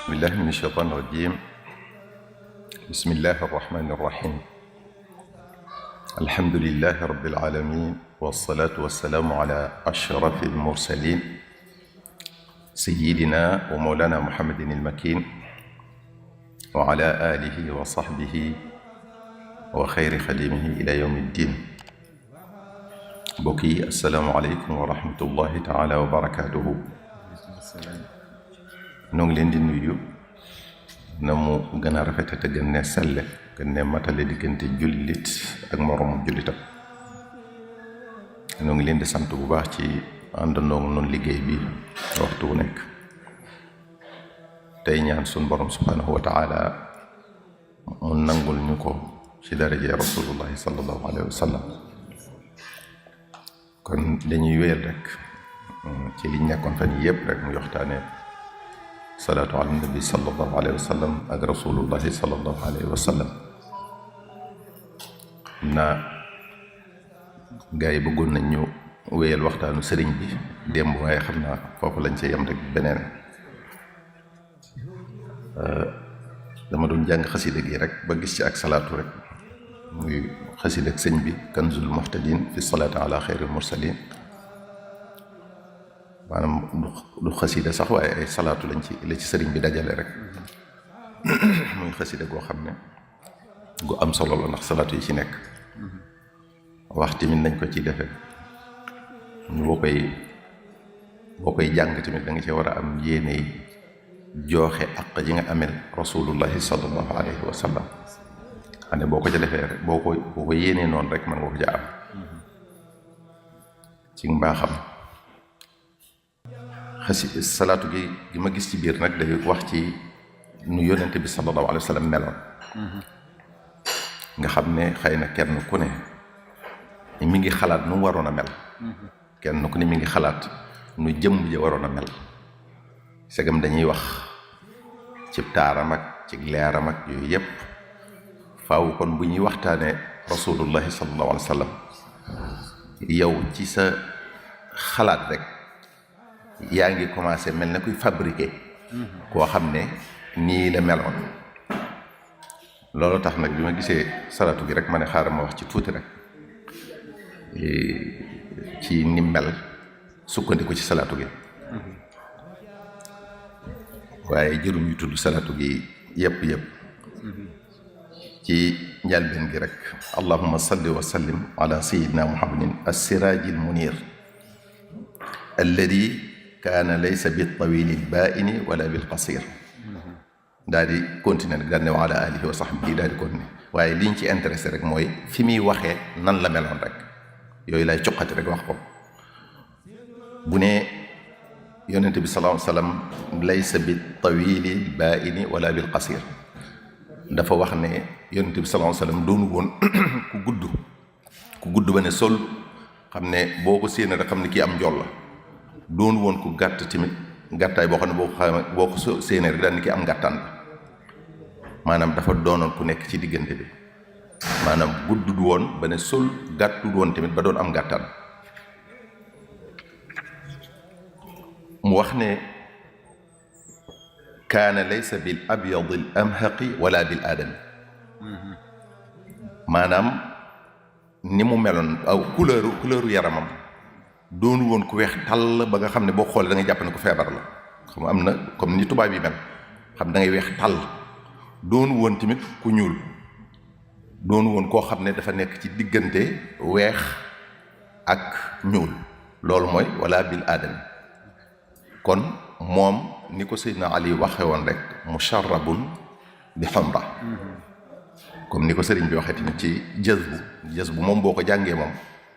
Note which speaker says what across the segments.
Speaker 1: بالله من الشيطان الرجيم. بسم الله الرحمن الرحيم. الحمد لله رب العالمين، والصلاة والسلام على أشرف المرسلين سيدنا ومولانا محمد المكين وعلى آله وصحبه وخير خديمه إلى يوم الدين. بكي السلام عليكم ورحمة الله تعالى وبركاته. noo ngi leen di nuyu na mu gën a rafete te gën ne selle gën ne matale diggante jullit ak moroomam jullitam. noo ngi leen di sant bu baax ci àndandoo noonu liggéey bi waxtu wu nekk, tey ñaan sun borom subhanahu wa taala mu nangul ñu ko ci daraje rasulullahi sallallahu alayhi wa sallam. kon dañuy wéyal rek ci liñ nekkoon fan yëpp rek mu yoxtaane salaatu ala nabi sallallahu alayhi wa sallam ak rasulullahi sallallahu alayhi wa sallam. gaa yi bëggoon nañ ñu wéyal waxtaanu sëriñ bi démb, waaye xam naa foofu lañ ci yem rek beneen. dama doon jàng xasida gi rek ba gis ci ak salaatu rek, muy xasida ak sëñ bi kanzul muhtadin fi salaati ala xayril mursalin. maanaam du xasida sax waaye ay salaatu lañ ci la ci sëriñ bi dajale rek. muy xasida goo xam ne gu am solo la, ndax salaatu yi ci nekk wax tamit nañ ko ci defee. boo koy jàng tamit da nga ci war a am yéene jooxe ak ji nga amel rasulullahi sallallahu alayhi wa sallam. xam ne boo ko ca defee rek boo ko yéenee noonu rek man nga ko ja am ci mbaaxam. salaatu gi ma gis ci biir nag day wax ci nu yónnente bi sallallahu alayhi wa sallam meloon. nga xam ne xëy na kenn ku ne mi ngi xalaat nu mu waroon a mel. kenn ku ne mi ngi xalaat nu jëmm ja waroon a mel. segam dañuy wax ci taaram ak ci leeram ak yooyu yépp, faaw kon bu ñuy waxtaane rasulullahi sallallahu alayhi wa sallam, yow ci sa xalaat rek yaa ngi commencé mel na kuy fabriquer koo xam ne nii la meloon. loolu tax nag bi ma gisee salaatu gi rek ma ne xaaral ma wax ci tuuti rek ci ni mel, sukkandiku ci salaatu gi. waaye jërum ñu tudd salaatu gi yëpp ci njalbeen gi rek. allahumma salli wa sallim ala sayyidina muhammadin as-siraajil munir alladi kaana laysa bil tawilil baini wala bil qasir. daal di continuer nag daal ne wa ala alihi wa sahbihi daal di continuer. waaye liñ ci intéressé rek mooy fi muy waxee nan la meloon rek, yooyu lay cuqati rek wax ko. bu ne yonente bi sallallahu alayhi wa sallam laysa bil tawilil baini wala bil qasir, dafa wax ne yonente bi sallallahu alayhi wa sallam doonu woon ku gudd ba ne sol, xam ne boo ko séenee rek xam ne kii am njool la. doonu woon ku gàtt tamit gàttaay boo xam ne boo ko séenee rek daal ni ki am gàttaan. maanaam dafa doonoon ku nekk ci diggante bi, maanaam guddul woon ba ne sol, gàttul woon tamit ba doon am gàttaan. mu wax ne kaana laysa bil abyadil amhaqi wala bil aadami. maanaam ni mu meloon aw couleur yaramam doonu woon ku weex tàll ba nga xam ne boo xoolee da ngay jàpp ne ko feebar la. xam am na comme ni tubaab yi mel, xam da ngay weex tàll. doonu woon tamit ku ñuul, doonu woon koo xam ne dafa nekk ci diggante weex ak ñuul. loolu mooy wala bil aadami. kon moom ni ko Seydina Ali waxe woon rek musharrabun bi xumra comme ni ko sëriñ bi waxee tamit ci jazbu moom boo ko jàngee moom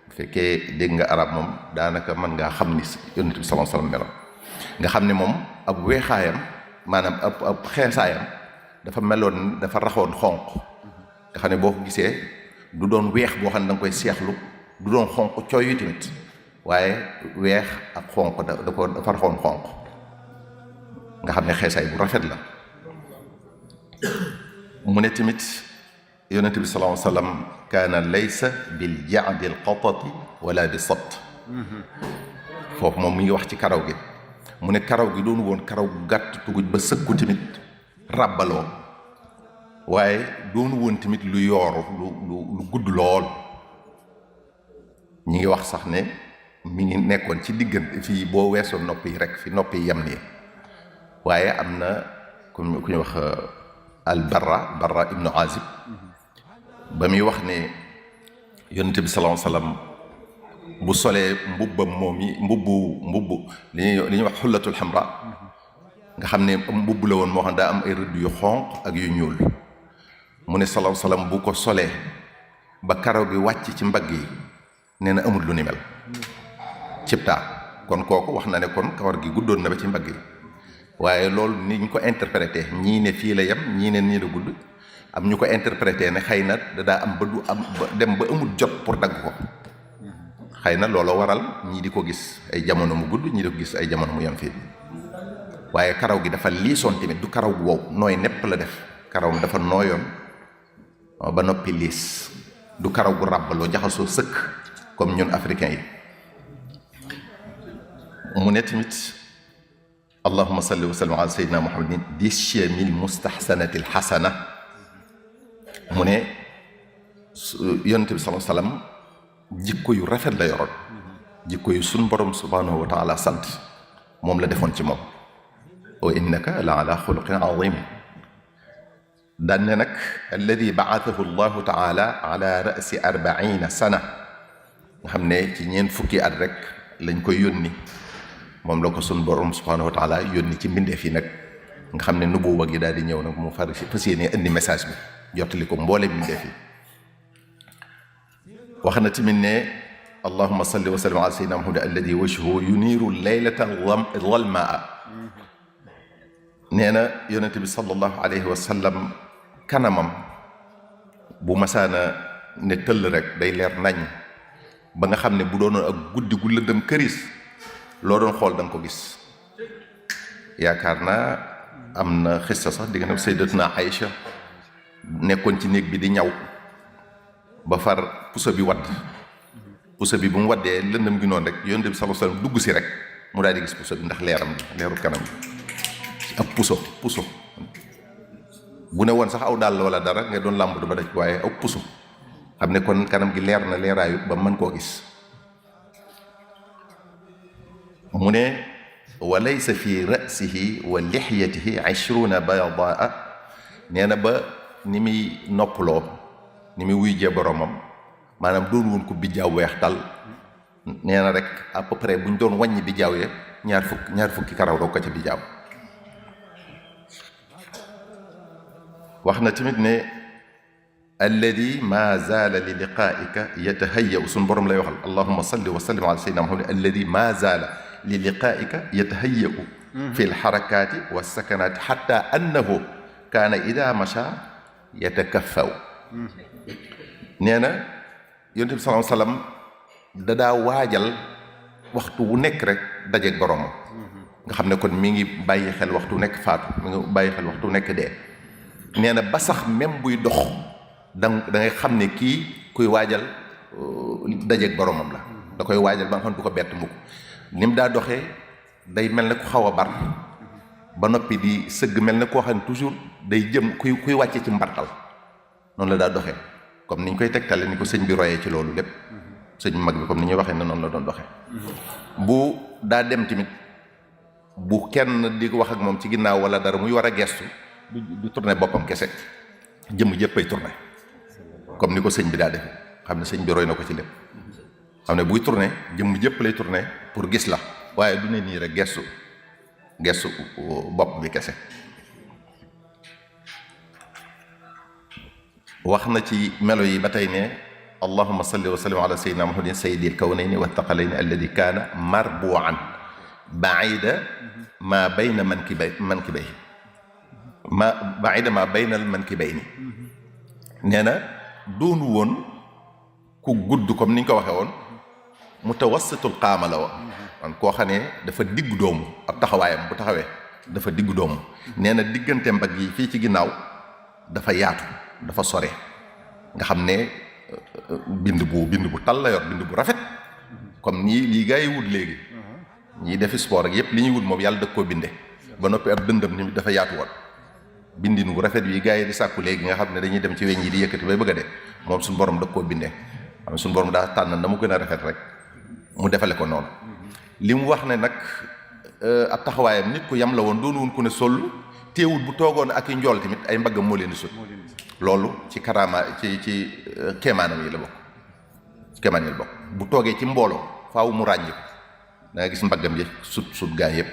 Speaker 1: bu fekkee dégg nga arab moom daanaka mën ngaa xam ni yonent bi sallallahu alayhi wasallam meloon nga xam ne moom ab weexaayam maanaam ab xeesaayam dafa meloon dafa raxoon xonq nga xam ne boo ko gisee du doon weex boo xam ne da nga koy seexlu du doon xonq cooy yu tamit waaye weex ak xonq dafa raxoon xonq nga xam ne xeesaay bu rafet la mu ne tamit yonent bi sallallahu alayhi wasallam kaana laysa bil ja'di al qatati wala bi sabt foofu moom mi ngi wax ci karaw gi mu ne karaw gi doonu woon karaw gu gàtt tuguj ba sëkku tamit ràbbaloo waaye doonu woon tamit lu yooru lu gudd lool ñi ngi wax sax ne mi ngi nekkoon ci diggante fii boo weesoo nopp yi rek fi nopp yi yem nii waaye am na ku ñu wax al barra ibnu azib ba muy wax ne yonent bi sallallahu alayhi wasallam bu solee mbubbam moom yi mbubb li ñuy wax xullatul xamra nga xam ne mbubb la woon moo xam daa am ay rëdd yu xonq ak yu ñuul mu ne sallallahu alayhi wasallam bu ko solee ba karaw gi wàcc ci mbagg yi nee na amul lu ni mel cibtaa kon kooku wax na ne kon kawar gi guddoon na ba ci mbagg yi waaye loolu ni ñu ko interprété ñii ne fii la yem ñii ne nii la gudd am ñu ko interprété ne xëy na dadaa am ba du am dem ba amul jot pour dagg ko xëy na looloo waral ñii di ko gis ay jamono mu gudd ñii di ko gis ay jamono mu yem fii waaye karaw gi dafa liisoon tamit du karaw gu wow nooy nepp la def karaw mi dafa nooyoon ba noppi liis du karaw gu ràbbaloo jaxasoo sëkk comme ñun africains yi mu ne tamit allahumma salli wa sallim ala sayyidina muhammadin di chemil mustahsanati alxasana mu ne yonent bi sallallahu alayhi wasallam jikko yu rafet la yoroon jikko yu sun borom subhanahu wa taala sant moom la defoon ci moom wa innaka la ala xuluqin azim daan ne nag alladi baathahu allahu taala ala rasi 40 sana nga xam ne ci ñeent fukki at rek lañ koy yónni moom la ko sun borom subhanahu wa taala yónni ci mbindeef yi nag nga xam ne nubuwa gi daal di ñëw nag mu fas yéene indi message bi jottali ko mboole mbindeef yi wax na tamit ne allahumma salli wa sallim ala sayyidina muhammad alladi wajhuhu yuniiru laylata zalmaa nee na yonent bi sallallahu alayhi wa sallam kanamam bu masaana ne tëll rek day leer nañ ba nga xam ne bu doonoon ak guddi gu lëndëm këris loo doon xool da nga ko gis yaakaar naa am na xista sax digg na sayyidatuna Aïcha nekkoon ci néeg bi di ñaw ba far puso bi wadd puso bi bu mu waddee lëndëm gi noonu rek yonent bi sallallahu alayhi wasallam dugg si rek mu daal di gis puso bi ndax leeram gi leeru kanam gi ab puso bu ne woon sax aw dàll wala dara nga doon làmbatu ba daj waaye aw puso xam ne kon kanam gi leer na leeraayu ba mën koo gis mu ne wa laysa fi ra'sihi wa lixyatihi 20 baydaa nee na ba ni muy noppaloo ni muy wuy jee boromam maanaam doon woon ko bijjaaw weex dal nee na rek à peu près bu ñu doon wàññi bijjaaw ye ñaar fukki karaw doo ko ca bijjaaw wax na tamit ne alladi ma zaala li liqaa'ika yatahayya suñ borom lay waxal allahumma salli wa sallim ala sayyidina muhammad alladi ma zaala li liqaa'ika yatahayya fi lxarakaati wa sakanaati xatta annahu kaana ida macha yatakaffaw nee na yonent bi sallallahu alayhi wasallam dadaa waajal waxtu wu nekk rek dajeeg boromam nga xam ne kon mi ngi bàyyi xel waxtu nekk faatu mi ngi bàyyi xel waxtu nekk dee nee na ba sax même buy dox da ngay xam ne kii kuy waajal dajeeg boromam la da koy waajal ba nga xam ne du ko bett mukk ni mu daa doxee day mel ne ku xaw a bar ba noppi di sëgg mel ne koo xam ne toujours day jëm kuy wàcce ci mbartal noonu la daa doxee comme ni ñu koy tegtale ni ko sëñ bi royee ci loolu lépp sëñ mag bi comme ni ñuy waxee ne noonu la doon doxee bu daa dem tamit bu kenn di wax ak moom ci ginnaaw wala dara muy war a gestu du tourné boppam kese jëmm jëppay tourné comme ni ko sëñ bi daa defee xam ne sëñ bi roy na ko ci lépp xam ne buy tourné jëmm jëpp lay tourné pour gis la waaye du ne nii rek gestu bopp bi kese wax na ci melo yi ba tey ne allahumma salli wa sallim ala sayyidina muhammadin sayyidil kawnayni wa thaqalayni alladi kaana marbuan baida ma bayna mankibayhi baida ma bayna al mankibayni nee na doonu woon ku gudd comme ni ñu ko waxee woon mutawassitul qaama la woon man koo xam ne dafa diggu doomu ab taxawaayam bu taxawee dafa diggu doomu nee na diggante mbagg yi fii ci ginnaaw dafa yaatu dafa sore nga xam ne bind bu tal la yor bind bu rafet comme nii lii gaa yi wut léegi ñiy defi sport ak yépp li ñuy wut moom yàlla dëkk koo binde ba noppi ab dëndam ni dafa yaatu woon bindin bu rafet yi gaa yi di sàkku léegi nga xam ne dañuy dem ci weñ yi di yëkkati bay bëgg a dee moom suñu borom dëkk koo binde xam ne suñu borom daa tànn na mu gën a rafet rek mu defale ko noonu li mu wax ne nag ab taxawaayam nit ku yam la woon doonu woon ku ne sol téewut bu toogoon ak i njool tamit ay mbaggam moo leen di sut loolu ci karaama ci kéemaanam yi la bokk ci kéemaan yi la bokk bu toogee ci mbooloo faaw mu ràññi ko da nga gis mbaggam yi sut gaa yëpp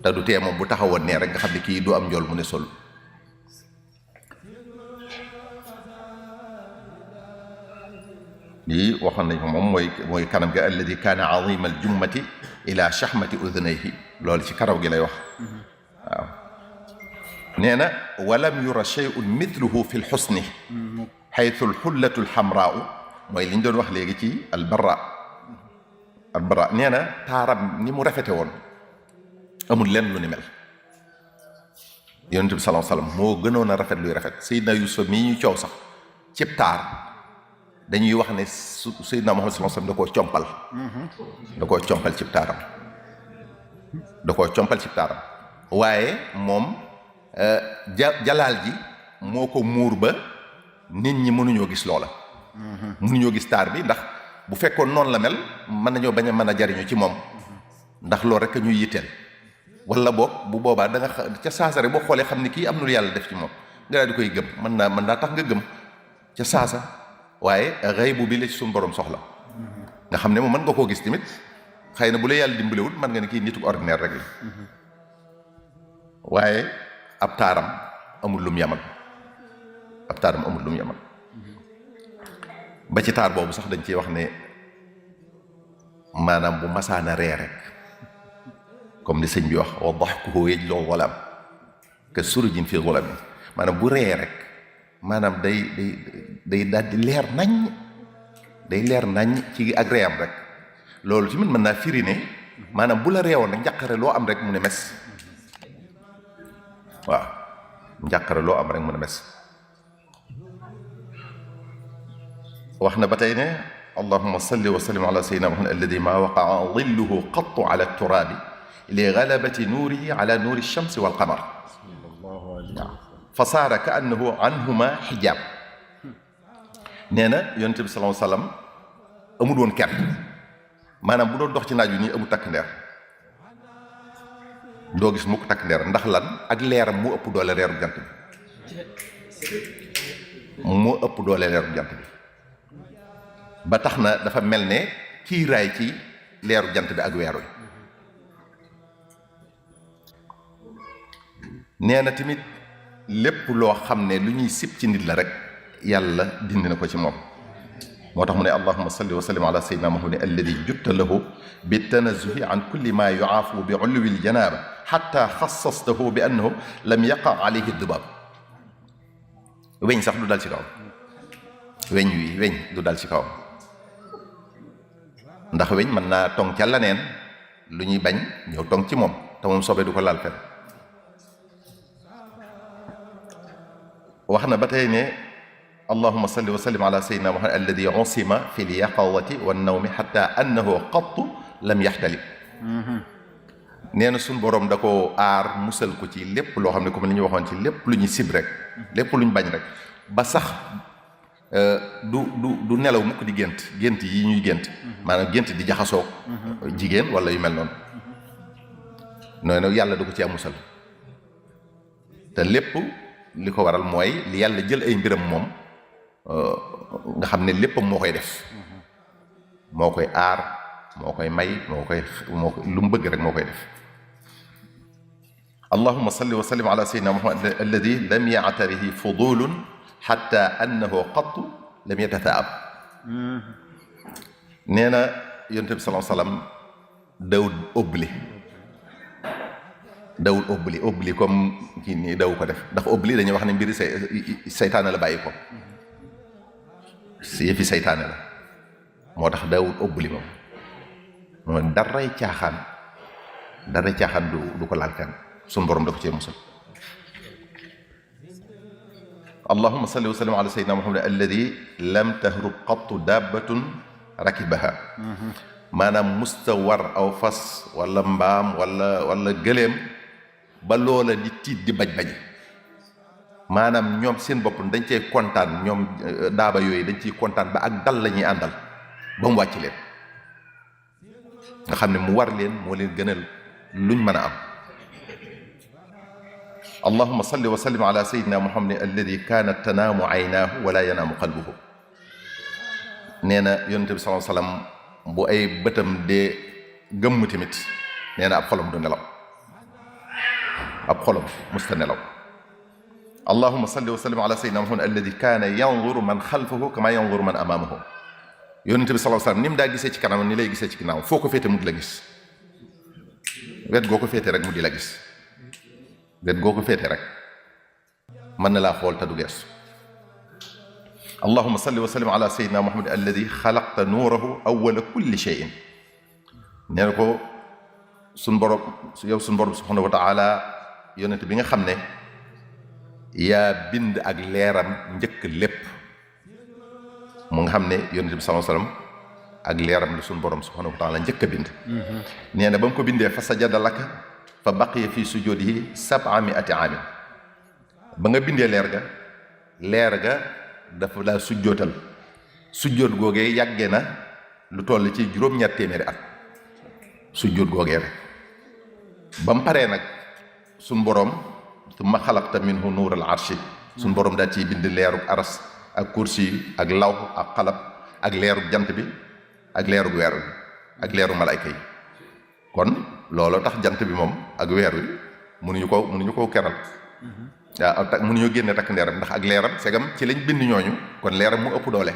Speaker 1: te du tee moom bu taxawoon nee rek nga xam ne kii du am njool mu ne sol lii waxoon nañ ko moom mooy kanam ga alladi kaana azima al jummati ila shahmati udunayhi loolu ci karaw gi lay wax waaw nee na walam yura shay'un mithluhu fi lxusni xaytu lxullatu lxamraau mooy li ñu doon wax léegi ci albara nee na taaram ni mu rafete woon amul lenn lu ni mel yonent bi sallallahu alayhi wasallam moo gënoon a rafet luy rafet Seydina Yuusuf mii ñu coow sax cib taar dañuy wax ne Seydina Muhammad sallallahu alayhi wasallam da koo compal cib taaram waaye moom jalaal ji moo ko muur ba nit ñi mënuñoo gis loola mënuñoo gis taar bi ndax bu fekkoon noonu la mel mën nañoo bañ a mën a jariñu ci moom ndax loolu rek a ñuy yitteel wala boog bu boobaa da nga ca saasa rek boo xoolee xam ni kii am na lu yàlla def ci moom nga daal di koy gëm mën naa tax nga gëm ca saasa waaye xëy bu bi la ci suñu borom soxla nga xam ne moom mën nga koo gis tamit xëy na bu la yàlla dimbalewul mën nga ne kii nitu ordinaire rek la waaye ab taaram amul lum yamal ba ci taar boobu sax dañ ciy wax ne maanaam bu masaana ree rek comme li sëñ bi wax wa dahkuhu yajlu zalaam ka surujin fi zalami maanaam bu ree rek maanaam day daal di leer nañ ci ak reeyam rek loolu ci mën naa firi ne maanaam bu la reewoon rek njàqare loo am rek mu ne mes waaw njàqare loo am rek mu ne mes wax na ba tey ne allahumma salli wa sallim ala sayyidina muhammad alladi ma waqaa dhilluhu qattu ala turaabi li galabati nuurihi ala nuuri shamsi wal qamar fa saara ka annahu anhuma xijaab nee na yonent bi sallallahu alayhi wasallam amul woon ker maanaam bu doon dox ci naaj wi nii amul takk ndeer doo gis mukk takk ndeer ndax lan ak leeram moo ëpp doole leeru jant bi ba tax na dafa mel ne kiiraay ci leeru jant bi ak weer wi nee na tamit lépp loo xam ne lu ñuy sib ci nit la rek yàlla dindi na ko ci moom moo tax mu ne allahumma salli wa sallim ala sayyidina muhammadin alladi jutta lahu bi tanazuhi an kulli ma yuaafu bi ulwi ljanaba xatta xassastahu bi annahu lam yaqa alayhi dubab weñ sax du dal ci kawam weñ du dal ci kawam ndax weñ mën naa tong ca laneen lu ñuy bañ ñëw tong ci moom te moom sobe du ko laal fenn wax na ba tey ne allahumma salli wa sallim ala sayyidina muhammad alladi usima fi lyaqawati wannawmi xatta annahu qattu lam yaxtalib nee na suñ boroom da ko aar musal ko ci lépp loo xam ne comme li ñu waxoon ci lépp lu ñuy sib rek lépp lu ñu bañ rek ba sax du nelaw mukk di gént yi ñuy gént maanaam gént di jaxasoo jigéen wala yu mel noonu yàlla du ko ci am musal te lépp li ko waral mooy li yàlla jël ay mbiram moom nga xam ne léppam moo koy def moo koy aar moo koy may moo koy lu mu bëgg rek moo koy def allahumma salli wa sallim ala sayyidina muhammad alladi lam ya'tarihi fudulun xatta annahu qattu lam yatathaab nee na yonent bi sallallahu alayhi wasallam dawul obli comme kii nii daw ko def ndax obli dañuy wax ne mbiri seytaane la bàyyi ko yëfi seytaane la moo tax dawul obli moom daray caaxaan du ko laal kenn suñu borom da ko cee musal allahumma salli wa sallim ala sayyidina muhammad alladi lam tahrub qattu dabbatun rakibaha maanaam musta war aw fas wala mbaam wala gëléem ba loola di tiit di baj-baji maanaam ñoom seen bopp dañ cey kontaan ñoom daaba yooyu dañ ciy kontaan ba ak dal la ñuy àndal ba mu wàcc leen nga xam ne mu war leen moo leen gënal luñ mën a am allahumma salli wa sallim ala sayyidina muhammad alladi kaanat tanaamu aynaahu wala yanaamu qalbuhu nee na yonente bi sallallahu alayhi wasallam bu ay bëtam dee gëmm tamit nee na ab xolam du nelaw ab xolam musta nelaw allahumma salli wa sallim ala sayyidina muhammad alladi kaana yanzuru man xalfahu kama yanzuru man amaamahu yonente bi sallallahu alayhi wasallam ni mu daa gisee ci kanam ni lay gisee ci ginnaaw foo ko féete mu di la gis wet goo ko féete rek mu di la gis wet goo ko féete rek mën na laa xool te du gees allahumma salli wa sallim ala sayyidina muhammad alladi xalaqta nuurahu awwala kulli shay'in nee na ko suñ borom yow suñ borom subhanahu wa taala yonent bi nga xam ne yaa bind ak leeram njëkk lépp mu nga xam ne yonent bi sallallahu alayhi wasallam ak leeram li suñ borom subhanahu wa taala njëkk a bind nee na ba mu ko bindee fa sajada laka fa baqiya fi sujudihi 700 aamin ba nga bindee leer ga dafa laa sujjootal sujjoot googee yàggee na lu toll ci juróom-ñaar téeméeri at sujjoot googee rek ba mu paree nag suñ borom summa xalaqta minhu nuural arshi suñ borom daal ciy bind leerug aras ak kursi ak law ak xalab ak leerug jant bi ak leerug weer wi ak leerug malayka yi kon looloo tax jant bi moom ak weer wi mënuñu koo keral waaw mënuñoo génne takk ndeeram ndax ak leeram segam ci lañ bind ñooñu kon leeram mu ëpp doole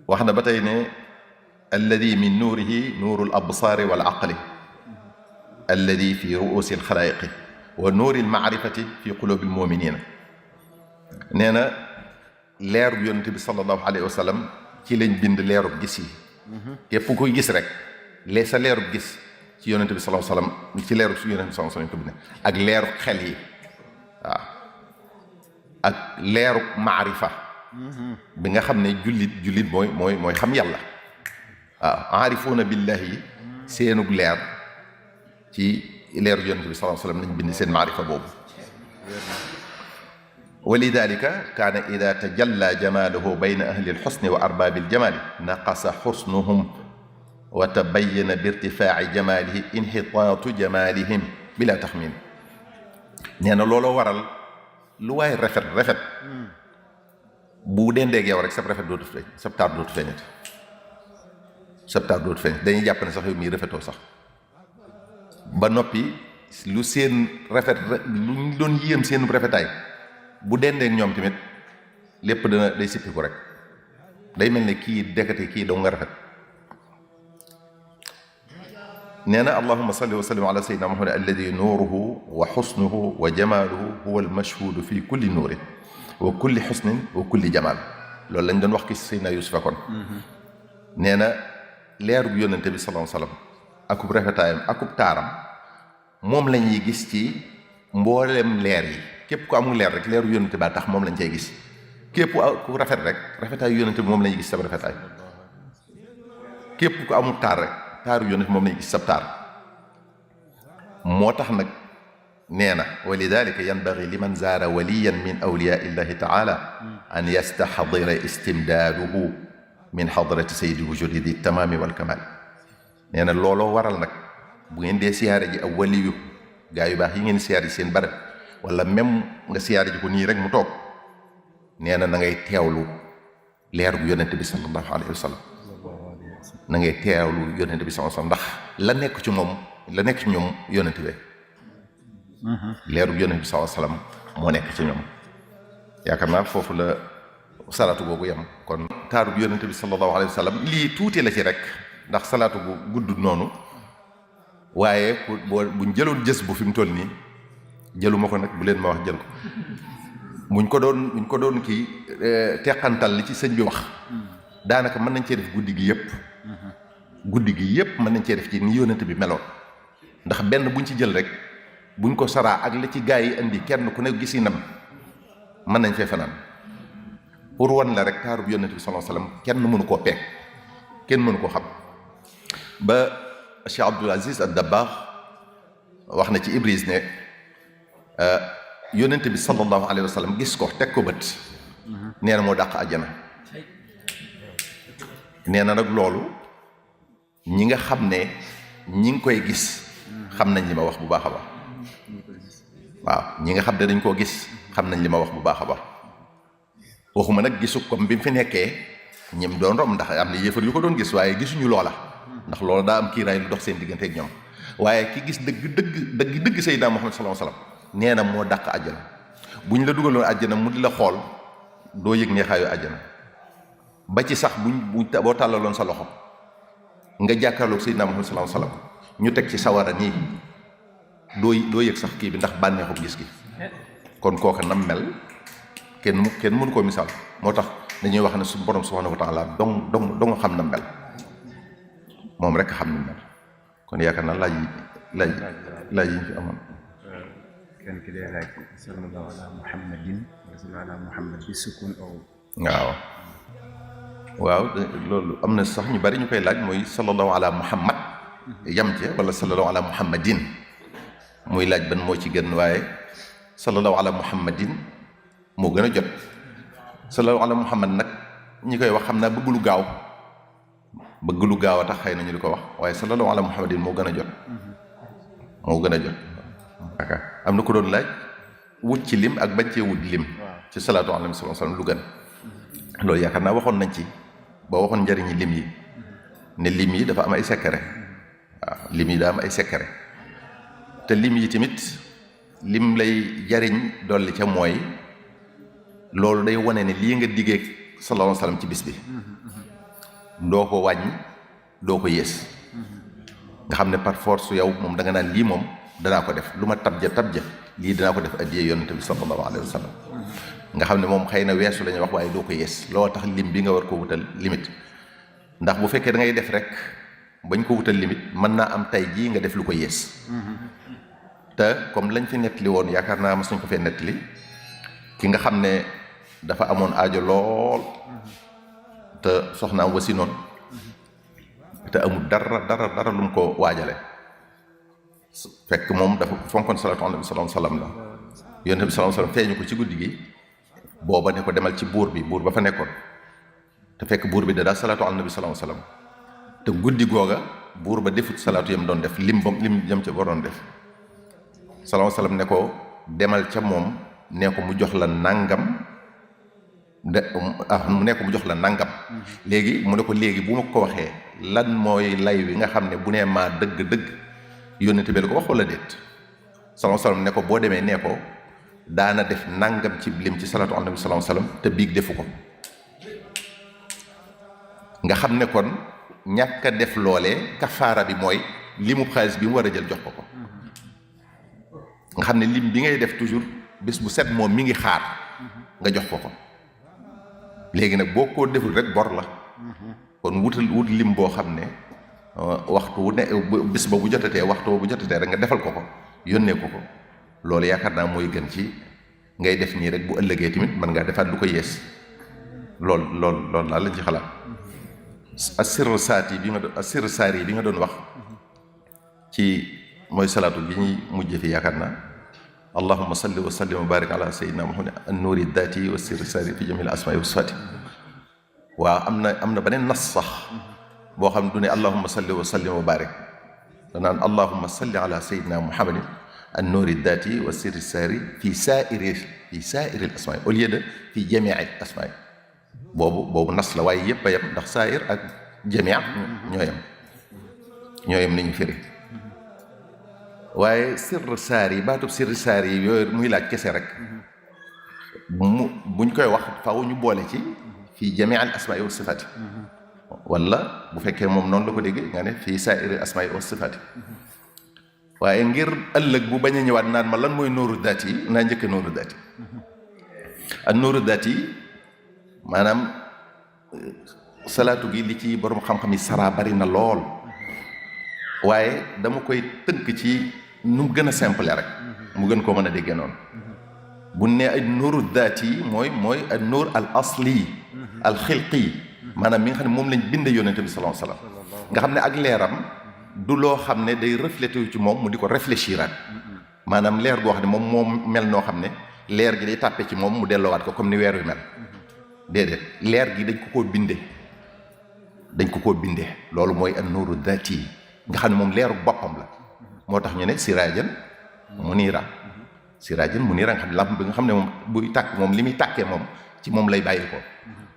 Speaker 1: wax na ba tey ne alladi min nuurihi nuurul absaari wal aqli alladi fi ruusi alxalaayiqi wa nuuri almaarifati fi qulubi almuminina nee na leerub yonente bi sallallahu alayhi wa sallam ci lañ bind leerub gis yi képp koy gis rek sa leerub gis ci yonente bi sallallahu alayhi wasallam ci leeru su yonente bi sallallahu alayhi wasallam ko bind ak leeru xel yi waaw ak leeru maarifa bi nga xam ne jullit mooy xam yàlla waaw aarifuuna billahi yi seenug leer ci leeru yonente bi sallallahu alayhi wasallam lañ bind seen maarifa boobu wa lidalika kaana ida tajalla jamaaluhu bayna ahli alxusni wa arbaabi aljamaali naqasa xusnuhum wa tabayyana bi irtifaa'i jamaalihi inhitaatu jamaalihim bila taxmin nee na looloo waral lu waay rafet bu dendeeg yow rek sab rafet dootu feeñ sab taar dootu feeñati dañuy jàpp ne sax yow mii rafetoo sax ba noppi lu seen rafet lu ñu doon yéem seen rafetaay bu dendeeg ñoom tamit lépp day sippi ko rek day mel ne kii dekkate kii doo nga rafet nee na allahuma salli wa sallim ala sayyidina muhammad alladi nuuruhu wa xusnuhu wa jamaaluhu huwa almashhuudu fi kulli nuurin wa kulli xusnin wa kulli jamaal loolu lañ doon wax ki sayyidina yusufa kon nee na leerub yónnante bi sallallahu alayhi wa sallam akub rafetaayam akub taaram moom la ñuy gis ci mboolem leer yi képp ku amul leer rek leeru yónnante baa tax moom lañ cay gis képp ku rafet rek rafetaayu yónnante bi moom la ñuy gis sab rafetaay képp ku amul taar rek taaru yónnante moom lañu gis sab taar moo tax nag nee na wa lidalika yanbaghi liman zaara waliyan min awliyaa illahi taala an yastaxdira istimdaaduhu min xadrati sayidi wujudi di tamaami wal kamal nee na looloo waral nag bu ngeen dee siyaare ji ab waliyu gaa yu baax yi ngeen siyaare ji seen barab wala même nga siyaare ji ko nii rek mu toog nee na ngay teewlu leer gu yónnante bi sallallahu alayhi wa sallam na ngay teewlu yónnente bi sallallahu alayhi wasallam ndax la nekk ci ñoom yónnente bi leeru yonent bi sallallahu alayhi wasallam moo nekk ci ñoom. yaakaar naa foofu la salaatu boobu yem. kon taaru bi yonent bi sallallahu alayhi wasallam lii tuuti la ci rek ndax salaatu bu gudd noonu waaye buñ jëloon jës bu fi mu toll nii jëluma ko nag bu leen ma wax jël ko buñ ko doon kii teqantal li ci sëñ bi wax daanaka mën nañ cee def guddi gi yëpp mën nañ cee def ci ni yonent bi meloon ndax benn buñ ci jël rek buñ ko saraa ak li ci gaa yi indi kenn ku ne gisinam mën nañ fee fanaan pour wan la rek taaru bi yonent bi sallallahu alayhi wasallam kenn mënu koo peeg kenn mënu koo xam ba Cheikh Abdul Aziz ad-Dabbagh wax na ci Ibris ne yonent bi sallallahu alayhi wasallam gis ko teg ko bët nee na moo dàq àjjana. nee na nag loolu ñi nga xam ne ñi ngi koy gis xam nañ li ma wax bu baax a baax waaw ñi nga xam ne dañ koo gis xam nañ li ma wax bu baax a baax waxuma nag gisu comme bi mu fi nekkee ñim doon rom ndax am na yéefar yu ko doon gis waaye gisuñu loola ndax loola daa am kiiraay lu dox seen diggante ak ñoom waaye ki gis dëgg Seydina Muhammad sallallahu alayhi wasallam nee na moo dàq àjjana buñ la dugaloon àjjana mu di la xool doo yëg neexaayu àjjana ba ci sax boo tàllaloon sa loxo nga jàkkaarloog Seydina Muhammad sallallahu alayhi wasallam ñu teg ci sawara nii doo yëg sax kii bi ndax bànneexu gis gi kon kooka nam mel kenn mënu koo misaal moo tax dañuy wax ne su borom subhanahu wa ta'ala dong xam na mel moom rek xam na mel kon yaakaar naa laaj yi ñu fi amoon.
Speaker 2: kenn ki day laaj sallallahu ala muhammadin wa sallallahu ala muhammad bi sukun aw.
Speaker 1: waaw loolu am na sax ñu bari ñu koy laaj mooy sallallahu ala muhammad yam ci wala sallallahu ala muhammadin muy laaj ban moo ci gën waaye sallallahu ala muhammadin moo gën a jot. sallallahu ala muhammad nag ñi koy wax xam naa bëgg lu gaaw a tax xëy na ñu di ko wax waaye sallallahu ala muhammadin moo gën a jot am na ko doon laaj wut ci lim ak bañ cee wut lim ci salaatu ala sallallahu alayhi wasallam lu gën loolu yaakaar naa waxoon nañ ci ba waxoon njëriñi lim yi ne lim yi dafa am ay secret waaw lim yi daa am ay secret te lim yi tamit lim lay jariñ dolli ca mooy loolu day wane ne lii nga diggee sallallahu alayhi wasallam ci bis bi doo ko wàññi doo ko yées nga xam ne par force yow moom da nga naan lii moom danaa ko def lu ma tabja lii danaa ko def addiyee yonent bi sallallahu alayhi wasallam nga xam ne moom xëy na weesu la ñuy wax waaye doo ko yées loo tax lim bi nga war ko wutal limite ndax bu fekkee da ngay def rek bañ ko wutal limite mën naa am tey jii nga def lu ko yées te comme lañ fi nettali woon yaakaar naa mas nañ ko fee nettali ki nga xam ne dafa amoon aajo lool te soxnaam wasi noonu te amul dara lu mu ko waajale fekk moom dafa fonkoon salaatu ala nabi sallallahu alayhi wasallam la yonent bi sallallahu alayhi wasallam feeñu ko ci guddi gi booba ne ko demal ci buur ba fa nekkoon te fekk buur bi da daal salaatu ala nabi sallallahu alayhi wasallam te guddi googa buur ba defut salaatu yam doon def lim jëm ca waroon def sallallahu alayhi wasallam ne ko demal ca moom ne ko mu jox la nangam mu ne ko mu jox la nangam léegi mu ne ko léegi bu ma ko waxee lan mooy lay wi nga xam ne bu nee maa dëgg yónnente bi la ko wax wala déet sallallahu alayhi wasallam ne ko boo demee nee ko daana def nangam ci lim ci salaatu ala nabi sallallahu alayhi wasallam te biig defu ko nga xam ne kon ñàkk a def loolee kafaara bi mooy limu xaalis bi mu war a jël jox ko nga xam ne lim bi ngay def toujours bés bu set moom mi ngi xaar nga jox ko léegi nag boo ko deful rek bor la kon wut lim boo xam ne waxtu wu ne bés ba bu jotatee waxtu bu jotatee rek nga defal ko yónnee ko loolu yaakaar naa mooy gën ci ngay def nii rek bu ëllëgee tamit mën ngaa defaat lu ko yees loolu laa lañ ci xalaat assir saari bi nga doon wax ci mooy salaatu bi ñuy mujj fi yaakaar naa allahumma salli wa sallim wa barik ala sayyidina muhammad an-nuri dati wa sirri saari fi jamil asma'i wa sifati waaw am na beneen nas sax boo xam du ne allahumma salli wa sallim wa barik danaan allahumma salli ala sayyidina muhammadin an-nuri dati wa sirri saari fi saa'iri al-asma'i au lieu de fi jami'i al-asma'i boobu nas la waaye yëpp a yem ndax saa'ir ak jami' ñoo yem ni ñu firi waaye sirr saar yi baatub sirr saar yi yooyu muy laaj kese rek buñ koy wax faaw ñu boole ci fii jamii al asmaai wa sifaati wala bu fekkee moom noonu la ko déggee nga ne fii saairi asmaai wa sifaati waaye ngir ëllëg bu bañ a ñëwaat naan ma lan mooy nooru daat yi naa njëkk nooru daat yi ak nooru daat yi maanaam salaatu gi li ci borom xam-xam yi sara bari na lool waaye dama koy tënk ci nu mu gën a simple rek mu gën koo mën a déggee noonu bu ne ay nooru daat yi mooy ay noor al asli al xilqi maanaam mi nga xam ne moom lañ binde yonente bi sallallahu alayhi wasallam nga xam ne ak leeram du loo xam ne day reflété wu ci moom mu di ko réfléchiraat maanaam leer goo xam ne moom mel noo xam ne leer gi day tàppe ci moom mu delloowaat ko comme ni weer wi mel déedéet leer gi dañ ko koo bindee loolu mooy an nuuru daati yi nga xam ne moom leeru boppam la moo tax ñu ne siraajan muniira nga xam ne lamp bi nga xam ne moom buy tàkk moom li muy tàkkee moom ci moom lay bàyyi ko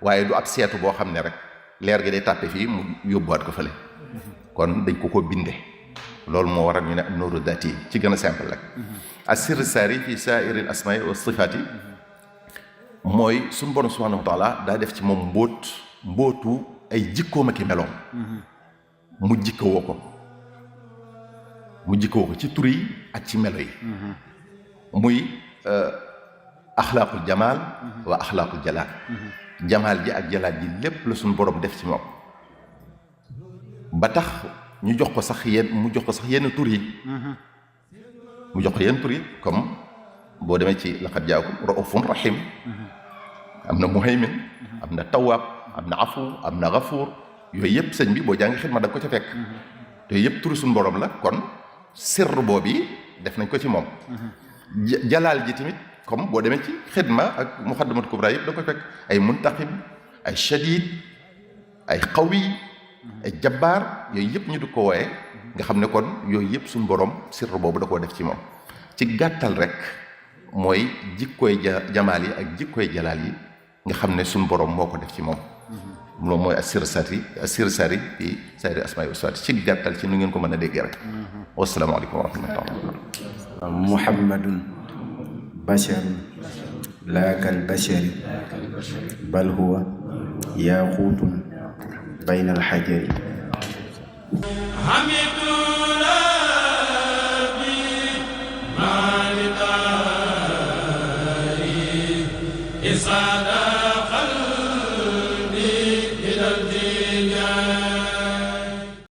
Speaker 1: waaye du ab seetu boo xam ne rek leer gi day tàppe fii mu yóbbuwaat ko fële kon dañ ko bindee loolu moo waral ñu ne an nuuru daati yi ci gën a simple rek as-sirru saari fi saa'iril asmaa'i wa sifaati mooy suñu borom subhaanahu wa taala daa def ci moom mbootu ay jikkoom ak i meloom mu jikkawoo ko ci tur yi ak ci melo yi muy axlaaqul jamaal wa axlaaqul jalaal jamaal ji ak jalaal ji lépp la suñu borom def ci moom ba tax ñu jox ko sax yenn tur yi comme boo demee ci laqad jaakum raufun rahim am na muhaymin am na tawaab am na afu am na gafuur yooyu yëpp sëñ bi boo jàngi xidma da nga ko ca fekk te yëpp turu suñu borom la kon sirr boobu def nañ ko ci moom jalaal ji tamit comme boo demee ci xidma ak muxaddamatul kubra yëpp da nga ko fekk ay muntaqim ay shadid ay qawi ay jabbaar yooyu yëpp ñu du ko wooye nga xam ne kon yooyu yëpp suñu borom sirr boobu da koo def ci moom ci gàttal rek mooy jikkooy jamaal yi ak jikkooy jalaal yi nga xam ne suñu borom moo ko def ci moom loolu mooy as-sirru saari fi saa'iri asmaa'i wa sifaati ci gàttal ci nu ngeen ko mën a déggee rek wasalaamaaleykum wa rahmatullahi wa barakatuh
Speaker 2: muhammadun basharun laa kal bashari bal huwa yaaquutun bayna al xajari